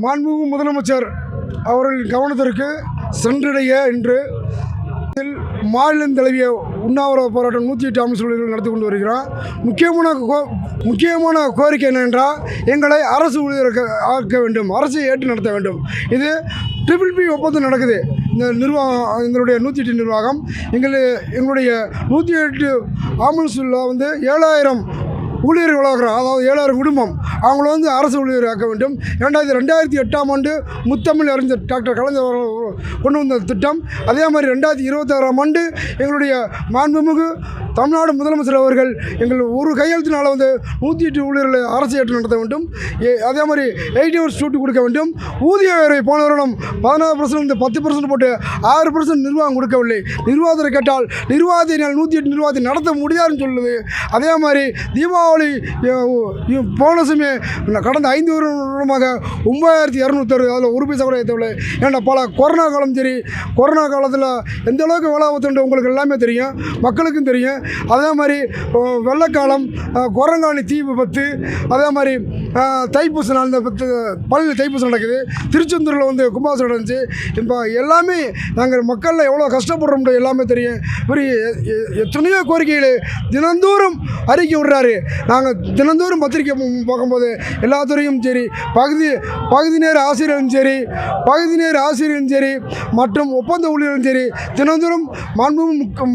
மாண்புமிகு முதலமைச்சர் அவர்களின் கவனத்திற்கு சென்றடைய இன்று மாநிலம் தழுவிய உண்ணாவிரத போராட்டம் 108 அமைச்சர்கள் நடத்தி கொண்டு வருகிறோம். முக்கியமான கோரிக்கை என்னவென்றால், எங்களை அரசு ஊழியர் ஆக்க வேண்டும், அரசை ஏற்று நடத்த வேண்டும். இது PPP ஒப்பந்தம் நடக்குது. இந்த நிர்வாகம், எங்களுடைய 108 நிர்வாகம் எங்களுடைய 108 ஆம்புலன்ஸில் 7000 ஊழியர்கள் வளர்க்குறோம். அதாவது 7000 குடும்பம் அவங்கள அரசு ஊழியர் ஆக்க வேண்டும். 2008ஆம் ஆண்டு முத்தமிழ் அறிஞர் டாக்டர் கலைஞர் அவர்கள் கொண்டு வந்த திட்டம். அதே மாதிரி 2026ஆம் ஆண்டு எங்களுடைய மாண்புமிகு தமிழ்நாடு முதலமைச்சர் அவர்கள் எங்கள் ஒரு கையெழுத்தினால் 108 ஊழியர்களை அரசு ஏற்று நடத்த வேண்டும். அதே மாதிரி 8 ஹவர்ஸ் டியூட்டி கொடுக்க வேண்டும். ஊதிய உயர்வை போன வருடம் 16% 10% போட்டு 6% நிர்வாகம் கொடுக்கவில்லை. நிர்வாகத்தை கேட்டால் நிர்வாகத்தினால் 108 நிர்வாகத்தை நடத்த முடியாதுன்னு சொல்லுது. அதே மாதிரி தீபாவளி போனஸுமே கடந்த 5 வருடமாக 9260, அதில் ஒரு பைசா கூட ஏற்றவில்லை. ஏன்னா பல கொரோனா காலம் சரி, கொரோனா காலத்தில் எந்த அளவுக்கு வேலை பார்த்துட்டு உங்களுக்கு எல்லாமே தெரியும், மக்களுக்கும் தெரியும். அதே மாதிரி வெள்ளக்காலம், கொரங்காணி தீ விபத்து, அதே மாதிரி தைப்பூசம் நாள், இந்த பள்ளியில் தைப்பூசம் நடக்குது. திருச்செந்தூரில் கும்பாபிஷேகம் நடந்துச்சு. இப்போ எல்லாமே நாங்கள் மக்களில் எவ்வளோ கஷ்டப்படுறோம் எல்லாமே தெரியும். பெரிய எத்தனையோ கோரிக்கைகள் தினந்தோறும் அறிக்கை விடுறாரு. நாங்கள் தினந்தோறும் பத்திரிக்கை பார்க்கும்போது எல்லா துறையும் சரி, பகுதி நேர ஆசிரியரும் சரி மற்றும் ஒப்பந்த ஊழியரும் சரி, தினந்தோறும் மாண்புமிகு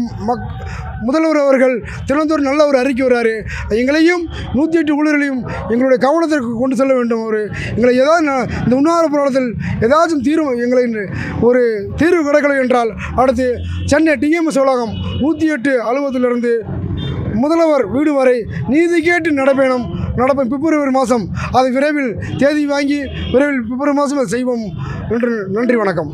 முதல்வர் அவர்கள் தினந்தோறும் நல்ல ஒரு அறிக்கை வர்றாரு. எங்களையும் 108 ஊழியர்களையும் எங்களுடைய கவனத்திற்கு கொண்டு செல்ல வேண்டும். எங்களை ஏதாவது இந்த உண்ணாவிரத போராட்டத்தில் ஏதாச்சும் ஒரு தீர்வு கிடைக்கலை என்றால் அடுத்து சென்னை TMS வளாகம் 108 அலுவலகத்திலிருந்து முதல்வர் வீடு வரை நீதி கேட்டு நடப்பேன் பிப்ரவரி மாதம். அதை விரைவில் தேதி வாங்கி விரைவில் பிப்ரவரி மாதம் செய்வோம் என்று. நன்றி, வணக்கம்.